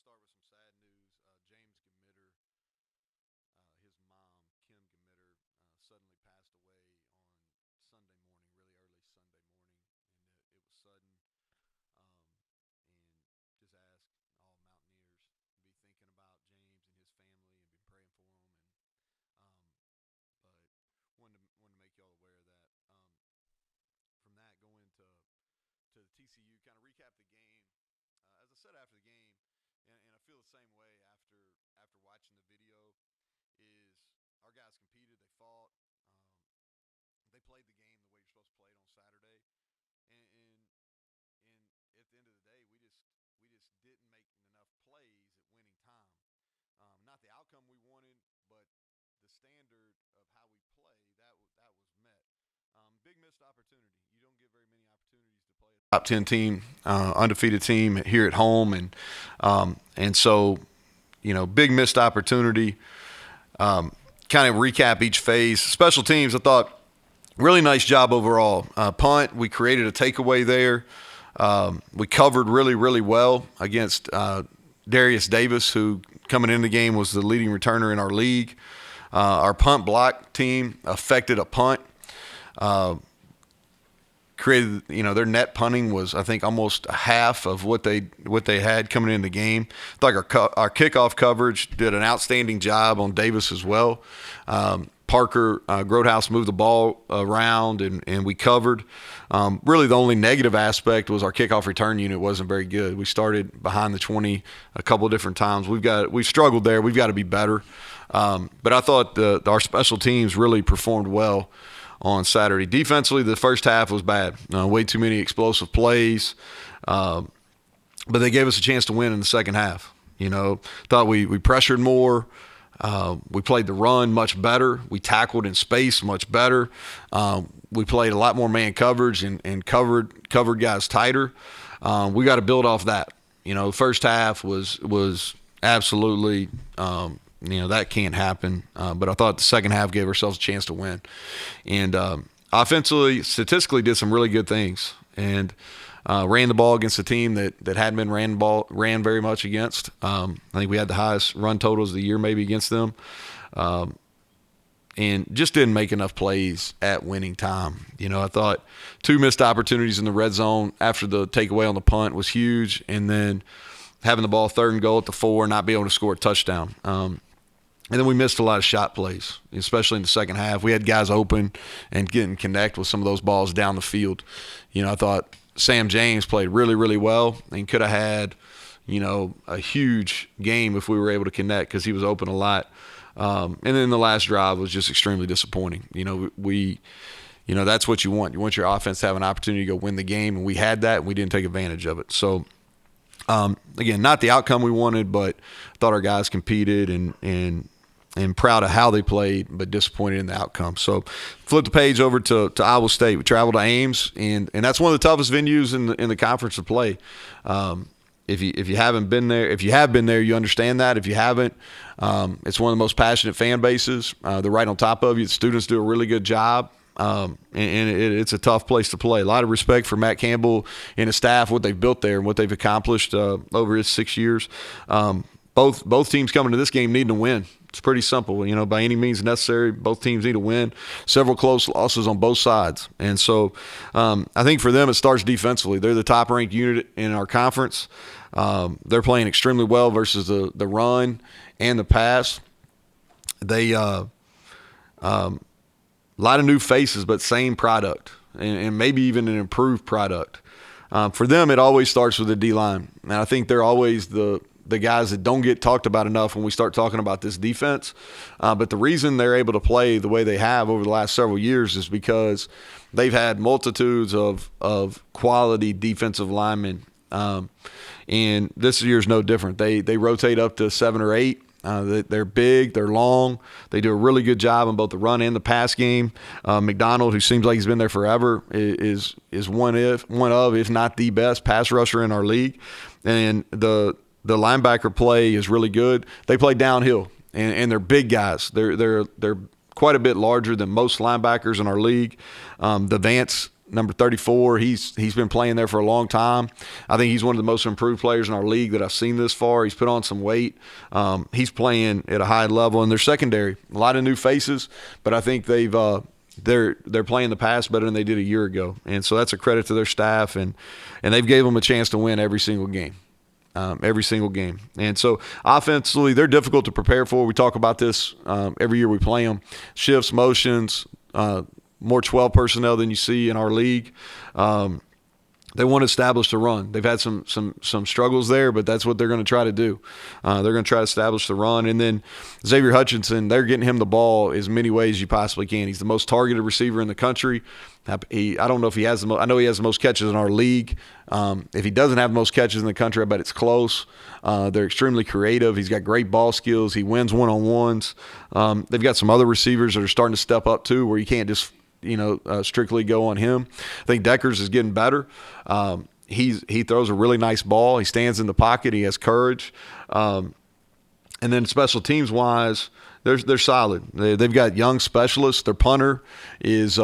start with some sad news. James Gemitter, his mom, Kim Gemitter, suddenly passed away on Sunday morning, really early Sunday morning, and it was sudden. And just ask all Mountaineers to be thinking about James and his family and be praying for him. But wanted to make y'all aware of that. From that, go into the TCU, kind of recap the game. As I said after the game, and I feel the same way after watching the video, is our guys competed, they fought, they played the game the way you're supposed to play it on Saturday, and at the end of the day, we just didn't make enough plays at winning time. Not the outcome we wanted, but the standard of how we play that was met. Big missed opportunity. You don't get very many opportunities to play a top 10 team, undefeated team here at home, and so big missed opportunity. Kind of recap each phase. Special teams, I thought really nice job overall. Punt, we created a takeaway there. We covered really, really well against Darius Davis, who coming in the game was the leading returner in our league. Our punt block team affected a punt. Created, their net punting was, I think, almost a half of what they had coming in the game. I thought our kickoff coverage did an outstanding job on Davis as well. Parker Grotehouse moved the ball around, and we covered. Really, the only negative aspect was our kickoff return unit wasn't very good. We started behind the 20 a couple of different times. We've struggled there. We've got to be better. But I thought our special teams really performed well on Saturday. Defensively, the first half was bad. Way too many explosive plays. But they gave us a chance to win in the second half. Thought we pressured more. We played the run much better. We tackled in space much better. We played a lot more man coverage and covered guys tighter. We got to build off that. The first half was absolutely that can't happen. But I thought the second half gave ourselves a chance to win. And offensively, statistically, did some really good things. And ran the ball against a team that hadn't been ran very much against. I think we had the highest run totals of the year maybe against them. And just didn't make enough plays at winning time. I thought 2 missed opportunities in the red zone after the takeaway on the punt was huge. And then having the ball 3rd and goal at the 4, not be able to score a touchdown. And then we missed a lot of shot plays, especially in the second half. We had guys open and getting connect with some of those balls down the field. I thought Sam James played really, really well and could have had, a huge game if we were able to connect because he was open a lot. And then the last drive was just extremely disappointing. That's what you want. You want your offense to have an opportunity to go win the game, and we had that, and we didn't take advantage of it. So, again, not the outcome we wanted, but I thought our guys competed and proud of how they played, but disappointed in the outcome. So flip the page over to Iowa State. We traveled to Ames, and that's one of the toughest venues in the conference to play. If you haven't been there, if you have been there, you understand that. If you haven't, it's one of the most passionate fan bases. They're right on top of you. The students do a really good job. And it's a tough place to play. A lot of respect for Matt Campbell and his staff, what they've built there and what they've accomplished over his 6 years. Both teams coming to this game needing to win. It's pretty simple. By any means necessary, both teams need to win. Several close losses on both sides. And so I think for them it starts defensively. They're the top-ranked unit in our conference. They're playing extremely well versus the run and the pass. They a lot of new faces, but same product, and maybe even an improved product. For them, it always starts with the D-line. And I think they're always the guys that don't get talked about enough when we start talking about this defense. But the reason they're able to play the way they have over the last several years is because they've had multitudes of quality defensive linemen. And this year's no different. They rotate up to 7 or 8. They're big, they're long. They do a really good job in both the run and the pass game. McDonald, who seems like he's been there forever, is one of, if not the best pass rusher in our league. And the linebacker play is really good. They play downhill, and they're big guys. They're quite a bit larger than most linebackers in our league. The Vance number 34. He's been playing there for a long time. I think he's one of the most improved players in our league that I've seen this far. He's put on some weight. He's playing at a high level, and their secondary, a lot of new faces, but I think they're playing the pass better than they did a year ago, and so that's a credit to their staff, and they've gave them a chance to win every single game. And so offensively, they're difficult to prepare for. We talk about this every year we play them. Shifts, motions, more 12 personnel than you see in our league. They want to establish the run. They've had some struggles there, but that's what they're going to try to do. They're going to try to establish the run. And then Xavier Hutchinson, they're getting him the ball as many ways as you possibly can. He's the most targeted receiver in the country. I don't know if he has the most. I know he has the most catches in our league. If he doesn't have the most catches in the country, I bet it's close. They're extremely creative. He's got great ball skills. He wins one-on-ones. They've got some other receivers that are starting to step up too, where you can't just strictly go on him. I think Deckers is getting better. He throws a really nice ball. He stands in the pocket. He has courage. And then special teams wise, they're solid. They've got young specialists. Their punter is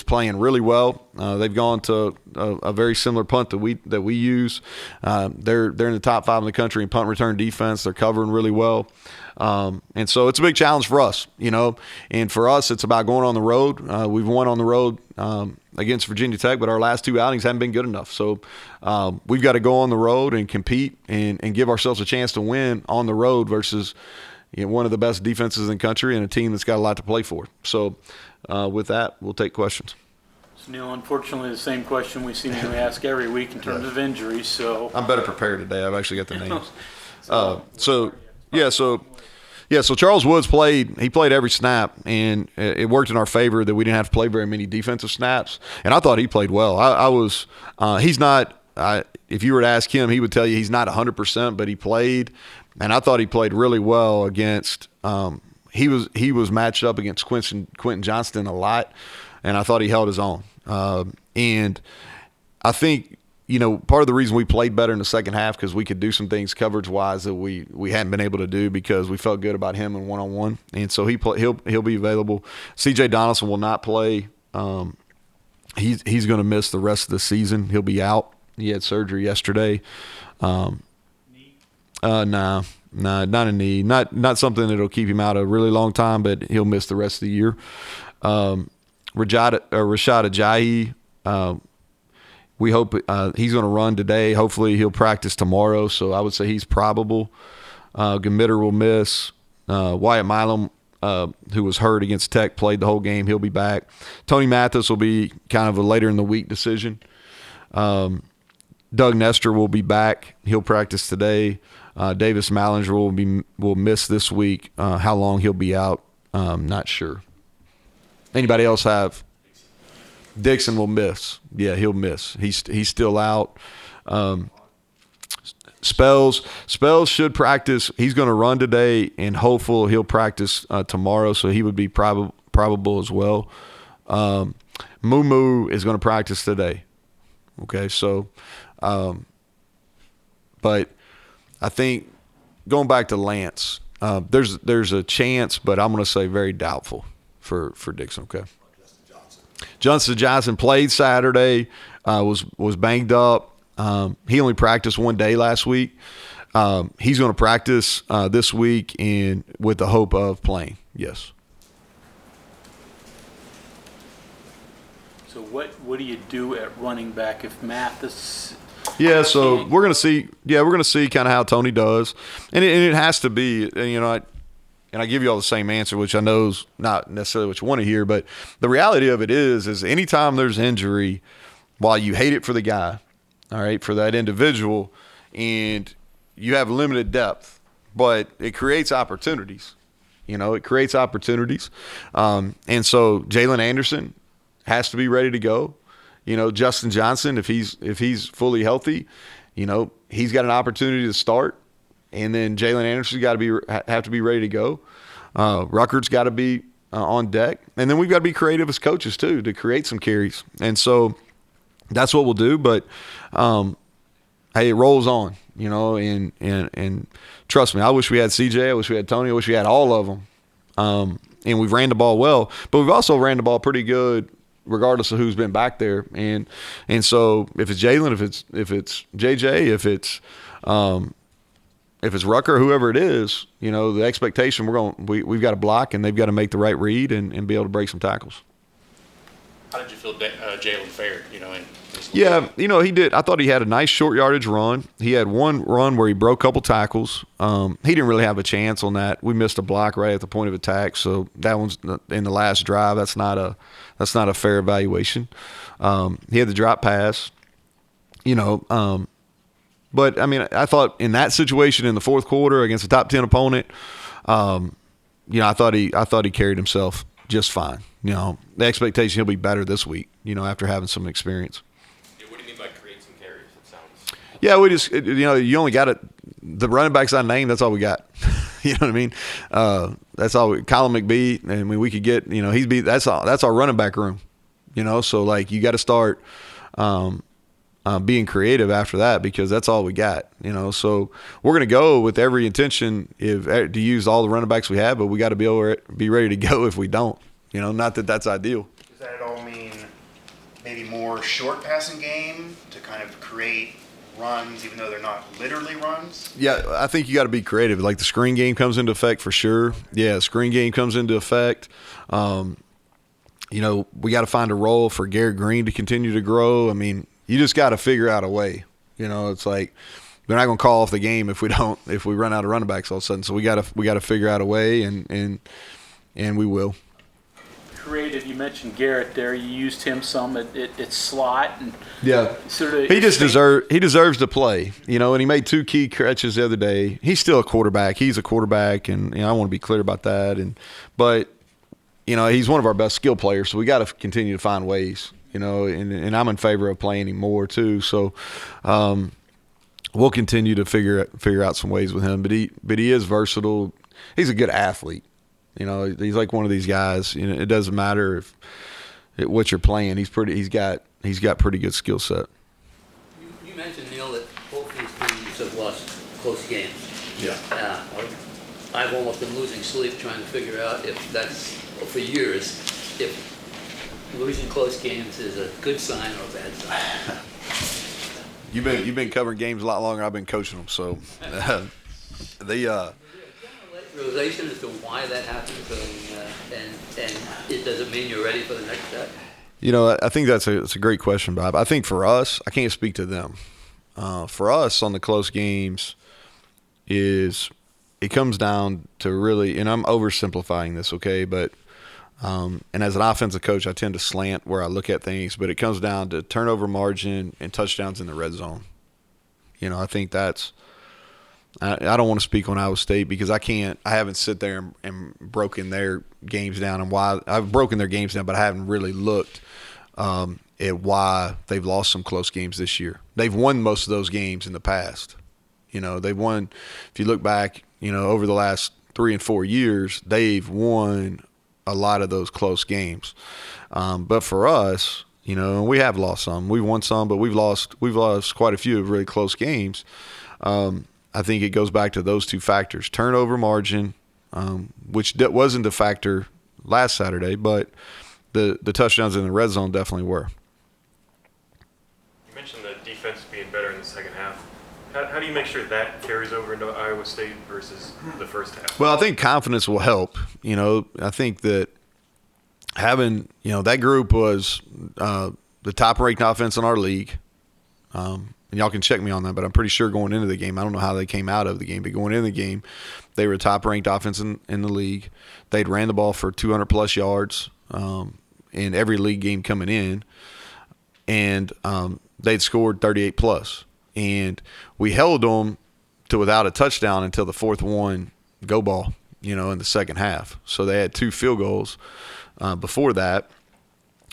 playing really well. They've gone to a very similar punt that we use. They're in the top 5 in the country in punt return defense. They're covering really well. And so it's a big challenge for us, and for us, it's about going on the road. We've won on the road against Virginia Tech, but our last 2 outings haven't been good enough. So we've got to go on the road and compete and give ourselves a chance to win on the road versus one of the best defenses in the country and a team that's got a lot to play for. So with that, we'll take questions. So Neal, unfortunately, the same question we seem to ask every week in terms of injuries. So I'm better prepared today. I've actually got the names. So Charles Woods played every snap, and it worked in our favor that we didn't have to play very many defensive snaps. And I thought he played well. He's not. If you were to ask him, he would tell you he's not 100%, but he played, and I thought he played really well against. He was matched up against Quentin Johnston a lot, and I thought he held his own. And I think, part of the reason we played better in the second half because we could do some things coverage-wise that we hadn't been able to do because we felt good about him in one-on-one. And so he'll be available. C.J. Donaldson will not play. He's going to miss the rest of the season. He'll be out. He had surgery yesterday. Nah, not a knee. Not something that'll keep him out a really long time, but he'll miss the rest of the year. Rashad Ajayi, we hope he's going to run today. Hopefully he'll practice tomorrow, so I would say he's probable. Gamitter will miss. Wyatt Milam, who was hurt against Tech, played the whole game. He'll be back. Tony Mathis will be kind of a later in the week decision. Doug Nestor will be back. He'll practice today. Davis Mallinger will miss this week. How long he'll be out, not sure. Anybody else have? Dixon will miss. Yeah, he'll miss. He's still out. Spells should practice. He's going to run today, and hopeful he'll practice tomorrow, so he would be probable as well. Moo is going to practice today. Okay, so but I think going back to Lance, there's a chance, but I'm going to say very doubtful for Dixon. Okay. Justin Johnson played Saturday, was banged up. He only practiced 1 day last week. He's going to practice this week and with the hope of playing. Yes. So what do you do at running back if Mathis? Yeah, so we're going to see. Yeah, we're going to see kind of how Tony does, and it has to be. And I give you all the same answer, which I know is not necessarily what you want to hear, but the reality of it is anytime there's injury, while you hate it for the guy, all right, for that individual, and you have limited depth, but it creates opportunities. It creates opportunities. And so Jalen Anderson has to be ready to go. Justin Johnson, if he's fully healthy, he's got an opportunity to start. And then Jalen Anderson's got to have to be ready to go. Ruckert's got to be on deck, and then we've got to be creative as coaches too to create some carries. And so that's what we'll do. But hey, it rolls on, and trust me, I wish we had CJ, I wish we had Tony, I wish we had all of them. And we've ran the ball well, but we've also ran the ball pretty good regardless of who's been back there. And so if it's Jalen, if it's JJ, if it's Rucker, whoever it is, the expectation we've got to block, and they've got to make the right read and be able to break some tackles. How did you feel Jalen fared, Yeah, he did. I thought he had a nice short yardage run. He had one run where he broke a couple tackles. He didn't really have a chance on that. We missed a block right at the point of attack, so that one's in the last drive. That's not a fair evaluation. He had the drop pass, but I thought in that situation in the fourth quarter against a top 10 opponent, I thought he carried himself just fine. The expectation he'll be better this week, after having some experience. Yeah, what do you mean by create some carries? It sounds. Yeah, we just, you only got it. The running backs I named, that's all we got. You know what I mean? That's all. Colin McBee, we could get, that's our running back room. So like you got to start being creative after that, because that's all we got. So we're going to go with every intention to use all the running backs we have, but we got to be ready to go if we don't. Not that that's ideal. Does that at all mean maybe more short passing game to kind of create runs, even though they're not literally runs? Yeah, I think you got to be creative. Like the screen game comes into effect for sure. Yeah, screen game comes into effect. We got to find a role for Garrett Green to continue to grow. You just got to figure out a way. It's like they're not going to call off the game if we run out of running backs all of a sudden. So we got to figure out a way, and we will. Creative. You mentioned Garrett there. You used him some at slot, and yeah, he deserves to play. And he made 2 key catches the other day. He's still a quarterback. He's a quarterback, and I want to be clear about that. But he's one of our best skill players, so we got to continue to find ways. And I'm in favor of playing him more too. So we'll continue to figure out some ways with him. But he is versatile. He's a good athlete. He's like one of these guys. It doesn't matter what you're playing. He's got pretty good skill set. You mentioned, Neal, that both these teams have lost close games. Yeah. I've almost been losing sleep trying to figure out for years, if losing close games is a good sign or a bad sign. You've been covering games a lot longer than I've been coaching them, so realization as to why that happens, and does it mean you're ready for the next step? I think that's a great question, Bob. I think for us, I can't speak to them. For us on the close games, it comes down to really, and I'm oversimplifying this, okay, but and as an offensive coach, I tend to slant where I look at things, but it comes down to turnover margin and touchdowns in the red zone. I think that's. I don't want to speak on Iowa State because I haven't sit there and broken their games down and why. I've broken their games down, but I haven't really looked at why they've lost some close games this year. They've won most of those games in the past. They've won, if you look back, over the last 3 and 4 years, they've won a lot of those close games. But for us, we have lost some. We've won some, but we've lost quite a few really close games. I think it goes back to those 2 factors: turnover margin, which wasn't a factor last Saturday, but the touchdowns in the red zone definitely were. You mentioned the defense being better in the second half. How do you make sure that carries over into Iowa State versus the first half? Well, I think confidence will help. I think that having, that group was the top-ranked offense in our league. And y'all can check me on that, but I'm pretty sure going into the game, I don't know how they came out of the game, but going into the game, they were a top-ranked offense in the league. They'd ran the ball for 200-plus yards in every league game coming in, and they'd scored 38-plus. And we held them to without a touchdown until the 4th one go ball, in the second half. So they had 2 field goals before that,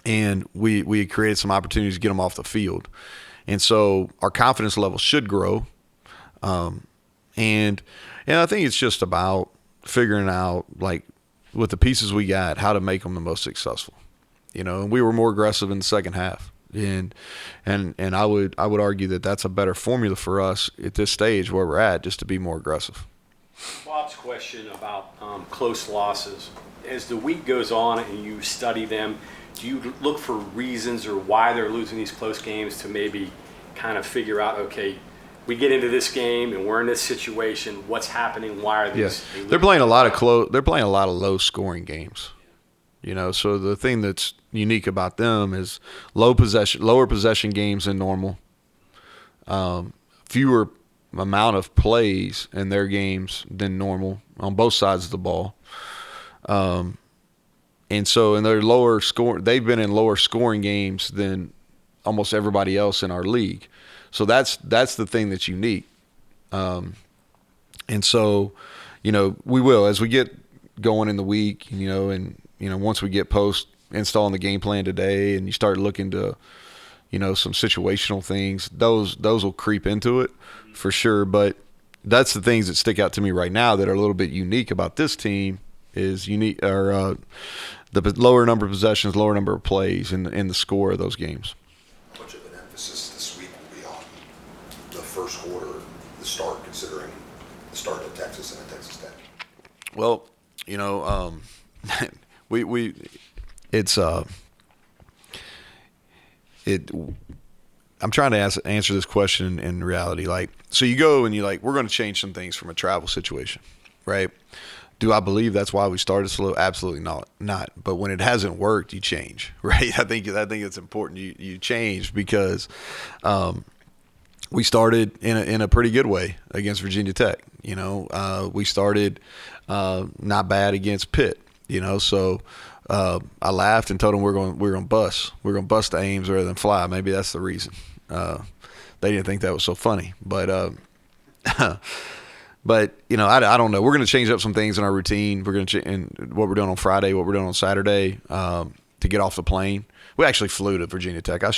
and we had created some opportunities to get them off the field. And so our confidence level should grow. And I think it's just about figuring out, like, with the pieces we got, how to make them the most successful. And we were more aggressive in the second half. And I would argue that that's a better formula for us at this stage where we're at, just to be more aggressive. Bob's question about close losses. As the week goes on and you study them, do you look for reasons or why they're losing these close games to maybe kind of figure out, okay, we get into this game and we're in this situation, what's happening, why are these? Yeah. They're playing a lot of low scoring games. So the thing that's unique about them is lower possession games than normal. Fewer amount of plays in their games than normal on both sides of the ball. And so in their they've been in lower scoring games than almost everybody else in our league. So that's the thing that's unique. And so, we will, as we get going in the week, and once we get post installing the game plan today and you start looking to, some situational things, those will creep into it for sure. But that's the things that stick out to me right now that are a little bit unique about this team is the lower number of possessions, lower number of plays in the score of those games. Much of an emphasis this week will be on the first quarter, the start, considering the start at Texas and at Texas Tech. Well, I'm trying to answer this question in reality. So you go and we're going to change some things from a travel situation, right? Do I believe that's why we started slow? Absolutely not. But when it hasn't worked, you change, right? I think it's important you change because we started in a pretty good way against Virginia Tech. We started not bad against Pitt. So I laughed and told them we're going to bust. We're going to bust to Ames rather than fly. Maybe that's the reason. They didn't think that was so funny, but. But, I don't know. We're going to change up some things in our routine. We're going to and what we're doing on Friday, what we're doing on Saturday to get off the plane. We actually flew to Virginia Tech. We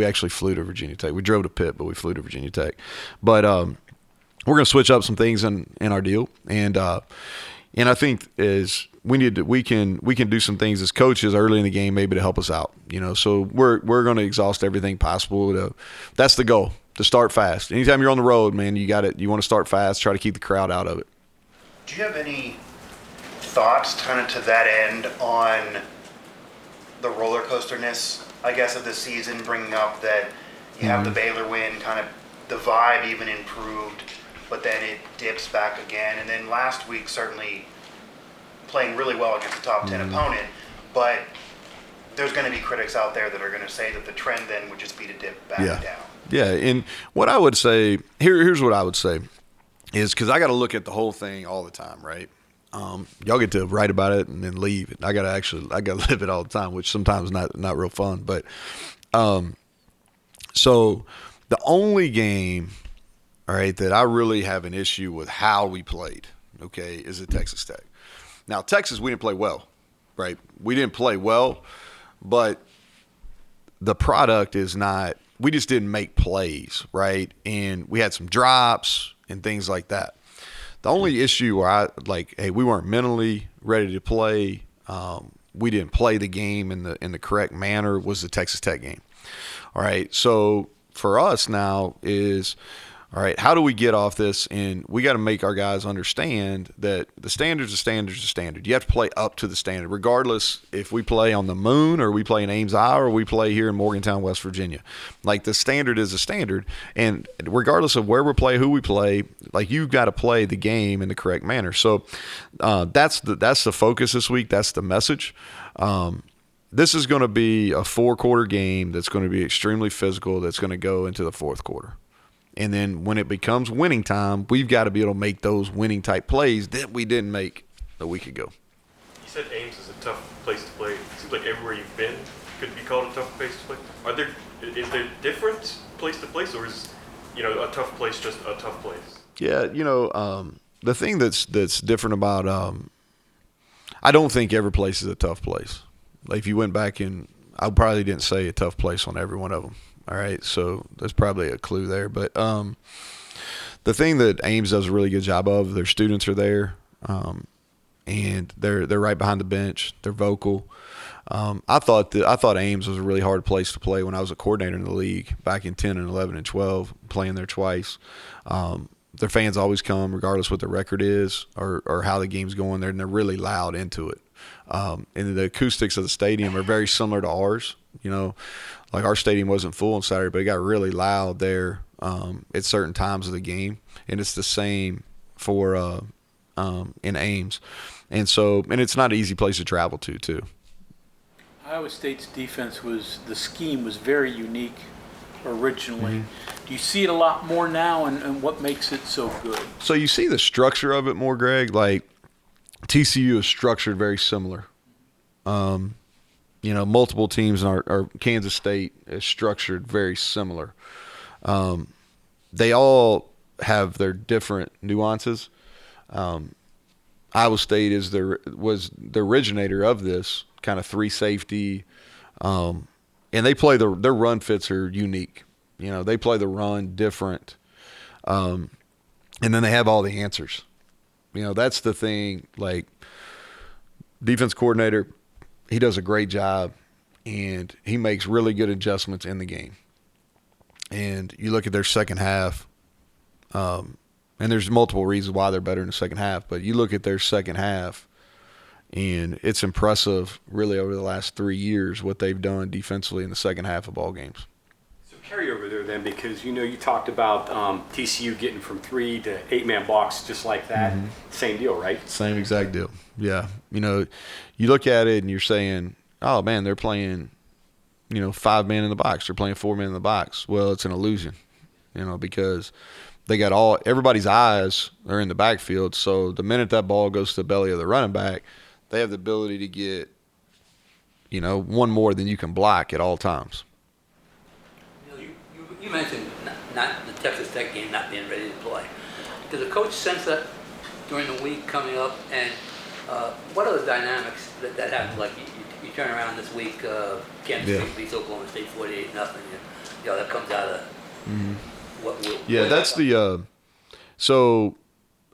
actually flew to Virginia Tech. We drove to Pitt, but we flew to Virginia Tech. But we're going to switch up some things in our deal. And I think we can do some things as coaches early in the game maybe to help us out. So we're going to exhaust everything possible. That's the goal. To start fast. Anytime you're on the road, man, you want to start fast, try to keep the crowd out of it. Do you have any thoughts kind of to that end on the roller coasterness, I guess, of the season, bringing up that you have the Baylor win, kind of the vibe even improved, but then it dips back again. And then last week, certainly playing really well against a top 10 opponent, but there's going to be critics out there that are going to say that the trend then would just be to dip back down. Yeah, and what I would say here's what I would say is because I got to look at the whole thing all the time, right? Y'all get to write about it and then leave it. I got to live it all the time, which sometimes not real fun. But so the only game, all right, that I really have an issue with how we played, okay, is at Texas Tech. Now Texas, we didn't play well, right? We didn't play well, but the product is not. We just didn't make plays, right? And we had some drops and things like that. The only issue where we weren't mentally ready to play, we didn't play the game in the correct manner was the Texas Tech game. All right, so for us now is, all right, how do we get off this? And we got to make our guys understand that the standard's a standard. You have to play up to the standard, regardless if we play on the Moon or we play in Ames, Iowa, or we play here in Morgantown, West Virginia. The standard is a standard, and regardless of where we play, who we play, you've got to play the game in the correct manner. So that's the focus this week. That's the message. This is going to be a 4-quarter game that's going to be extremely physical. That's going to go into the fourth quarter. And then when it becomes winning time, we've got to be able to make those winning type plays that we didn't make a week ago. You said Ames is a tough place to play. It seems like everywhere you've been could be called a tough place to play. Is there different place to place, or is a tough place just a tough place? Yeah, the thing that's different about I don't think every place is a tough place. If you went back and I probably didn't say a tough place on every one of them. All right, so there's probably a clue there. But the thing that Ames does a really good job of, their students are there, and they're right behind the bench. They're vocal. I thought Ames was a really hard place to play when I was a coordinator in the league back in 10 and 11 and 12, playing there twice. Their fans always come, regardless what their record is or how the game's going there, and they're really loud into it. And the acoustics of the stadium are very similar to ours. You know, like our stadium wasn't full on Saturday, but it got really loud there at certain times of the game, and it's the same for in Ames, and it's not an easy place to travel to too. Iowa State's defense the scheme was very unique originally. Do you see it a lot more now, and what makes it so good? So you see the structure of it more, Greg. Like TCU is structured very similar. You know, multiple teams in our Kansas State is structured very similar. They all have their different nuances. Iowa State was the originator of this kind of 3 safety, and they play their run fits are unique. You know, they play the run different, and then they have all the answers. You know, that's the thing. Like defense coordinator, he does a great job, and he makes really good adjustments in the game. And you look at their second half, and there's multiple reasons why they're better in the second half, but you look at their second half, and it's impressive really over the last 3 years what they've done defensively in the second half of ball games. So carry over there then, because you talked about TCU getting from 3 to 8-man box just like that. Same deal, right? Same exact deal. Yeah. You know, you look at it and you're saying, oh, man, they're playing, 5-man in the box. They're playing 4-man in the box. Well, it's an illusion, because they got everybody's eyes are in the backfield. So the minute that ball goes to the belly of the running back, they have the ability to get, one more than you can block at all times. You mentioned not the Texas Tech game not being ready to play. Does the coach sense that during the week coming up? And what are the dynamics that happen? Like you turn around this week, Kansas State beats Oklahoma State 48-0. That comes out of what will. Yeah, that's so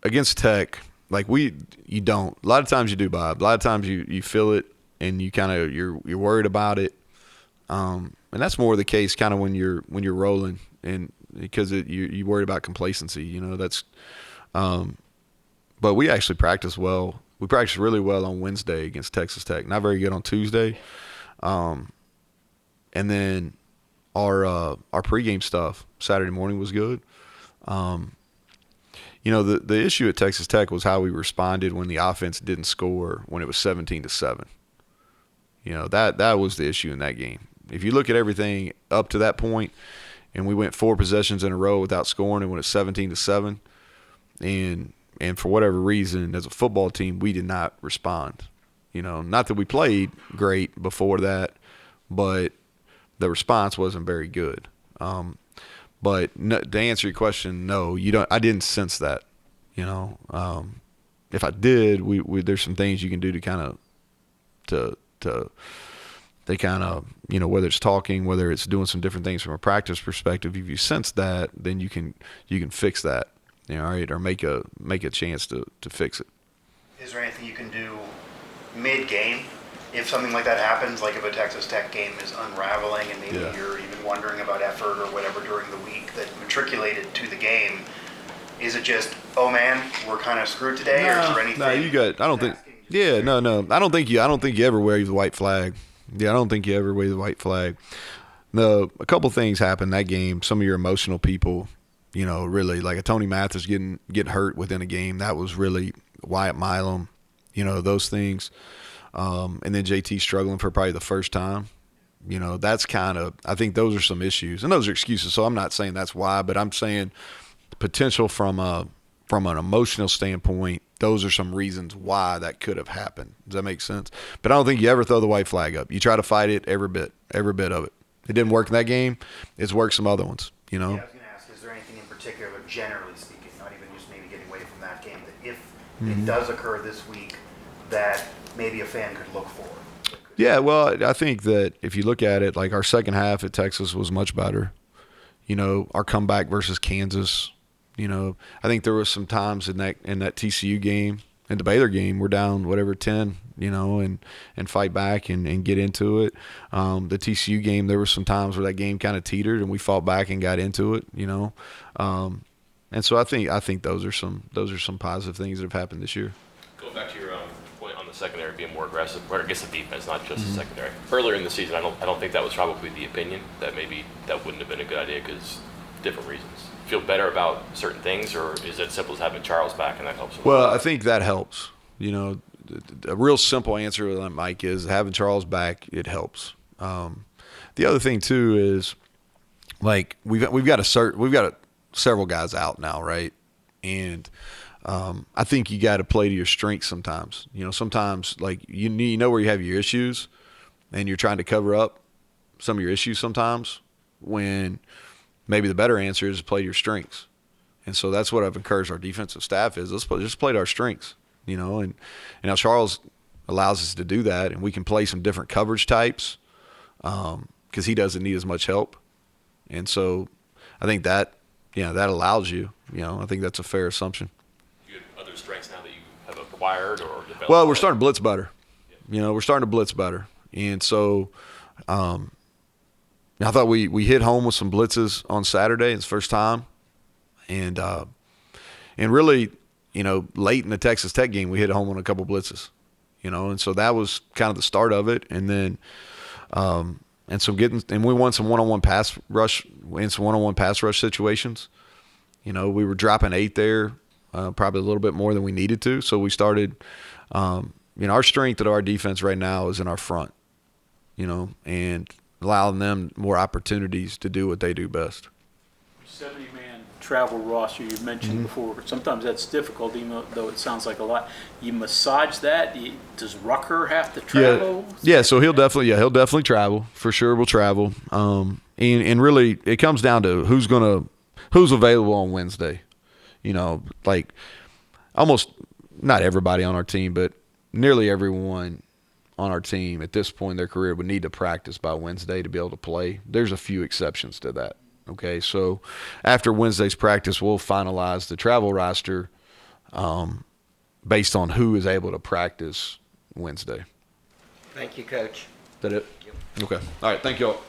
against Tech, like you don't. A lot of times you do, Bob. A lot of times you feel it and you kind of you're worried about it. And that's more the case kind of when you're rolling, and because you worried about complacency, that's. But we actually practice well. We practiced really well on Wednesday against Texas Tech. Not very good on Tuesday, and then our pregame stuff Saturday morning was good. The issue at Texas Tech was how we responded when the offense didn't score when it was 17-7. That was the issue in that game. If you look at everything up to that point, and we went 4 possessions in a row without scoring, and when it's 17-7, and for whatever reason, as a football team, we did not respond. Not that we played great before that, but the response wasn't very good. But no, to answer your question, no, you don't. I didn't sense that. If I did, we there's some things you can do to kind of they kind of, whether it's talking, whether it's doing some different things from a practice perspective. If you sense that, then you can fix that, all right, or make a chance to fix it. Is there anything you can do mid-game if something like that happens, like if a Texas Tech game is unraveling and maybe you're even wondering about effort or whatever during the week that matriculated to the game? Is it just, oh man, we're kind of screwed today, or is there anything? No, you got. I don't think. Yeah, no. I don't think you ever wave the white flag. Yeah, I don't think you ever wave the white flag. No, a couple things happened that game. Some of your emotional people, really, like a Tony Mathis getting hurt within a game. That was really Wyatt Milam, those things. And then JT struggling for probably the first time. That's kind of, I think those are some issues. And those are excuses, so I'm not saying that's why, but I'm saying the potential from an emotional standpoint, those are some reasons why that could have happened. Does that make sense? But I don't think you ever throw the white flag up. You try to fight it every bit of it. It didn't work in that game. It's worked some other ones, Yeah, I was going to ask, is there anything in particular, generally speaking, not even just maybe getting away from that game, that if it does occur this week, that maybe a fan could look for? Yeah, well, I think that if you look at it, like our second half at Texas was much better. Our comeback versus Kansas, I think there was some times in that TCU game and the Baylor game, we're down 10, and fight back and get into it. The TCU game, there were some times where that game kind of teetered and we fought back and got into it, And so I think those are some positive things that have happened this year. Going back to your point on the secondary being more aggressive, or I guess the defense, not just the secondary. Earlier in the season, I don't think that was probably the opinion, that maybe that wouldn't have been a good idea because different reasons. Feel better about certain things, or is it as simple as having Charles back and that helps? Well, I think that helps. You know, a real simple answer to that, Mike, is having Charles back, it helps. The other thing too is, like, we've got several guys out now, right? And I think you got to play to your strengths sometimes. You know, sometimes, like, you know where you have your issues, and you're trying to cover up some of your issues sometimes, when maybe the better answer is to play to your strengths. And so that's what I've encouraged our defensive staff is, let's just play to our strengths, you know. And now Charles allows us to do that, and we can play some different coverage types because he doesn't need as much help. And so I think that, that allows you. You know, I think that's a fair assumption. Do you have other strengths now that you have acquired or developed? Well, we're starting to blitz better. Yeah. You know, we're starting to blitz better. And so I thought we hit home with some blitzes on Saturday. It's the first time. And really, you know, late in the Texas Tech game, we hit home on a couple blitzes, you know. And so that was kind of the start of it. And then and we won some one-on-one pass rush in some one-on-one pass rush situations. You know, we were dropping 8 there, probably a little bit more than we needed to. So we started, our strength at our defense right now is in our front, you know, and allowing them more opportunities to do what they do best. 70-man travel roster you mentioned before. Sometimes that's difficult, even though it sounds like a lot. You massage that. Does Rucker have to travel? Yeah. So he'll definitely travel for sure. We'll travel. And really, it comes down to who's available on Wednesday. You know, like almost not everybody on our team, but nearly everyone on our team at this point in their career would need to practice by Wednesday to be able to play. There's a few exceptions to that. Okay, so after Wednesday's practice, we'll finalize the travel roster based on who is able to practice Wednesday. Thank you, Coach. Is that it? Yep. Okay. All right. Thank you all.